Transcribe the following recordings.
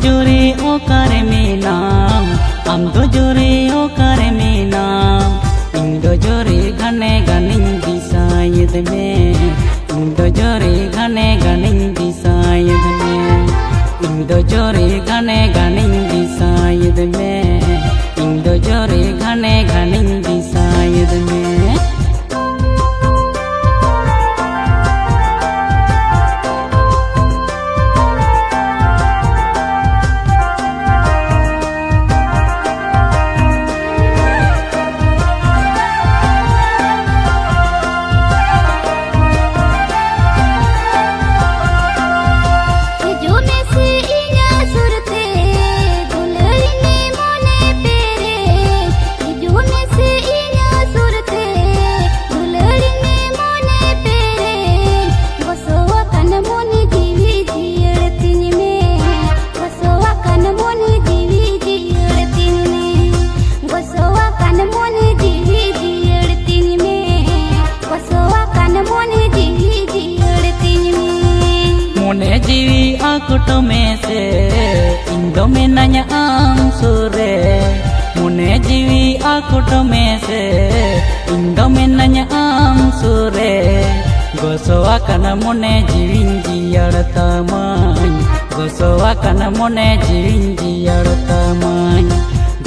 जोरे ओ करे में नाम आम दो जोरे ओ करे में नाम इन दो जोरे घने घनिन दिसायद में इन दो जोरे घने घनिन दिसायद में इन दो जोरे घने घनिन दिसायद में इन दो जोरे घने घनिन दिसायद में मोने जीवी आकुटो में से इंदो में नया आम सुरे मोने जीवी आकुटो में से इंदो में नया आम सुरे गोसोआ कना मोने जीविन जियाड़ता माई गोसोआ कना मोने जीविन जियाड़ता माई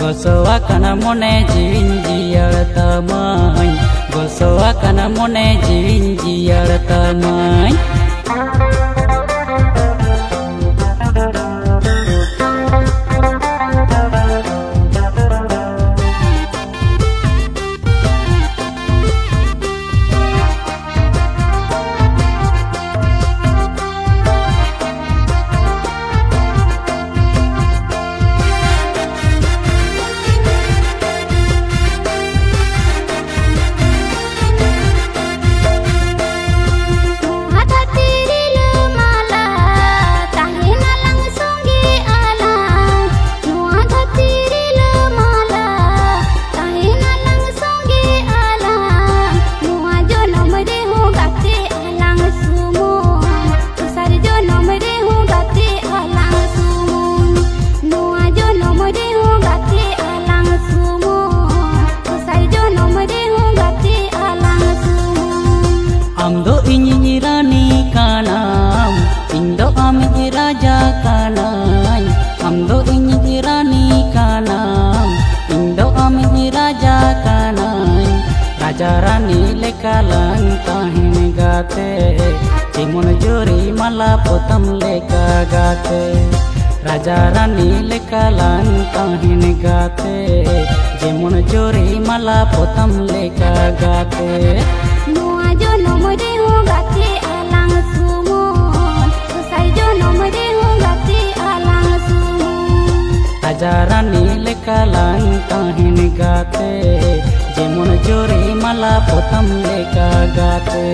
गोसोआ कना मोने जीविन जियाड़ता माई गोसोआ कना मोने जीविन जियाड़ता माई Amdo inyi rani kanam, indo ami raja kanai. Amdo inyi rani kanam, indo ami raja kanai. Raja rani lekalan tahin gate, cimon jori mala potam leka gate. Raja rani lekalan tahin gate, cimon jori mala potam leka gate. nomore ho gate alang sumon usai jo nomore ho gate alang sumon Raja rani lekalan tahin gate jemon jori mala potam leka gate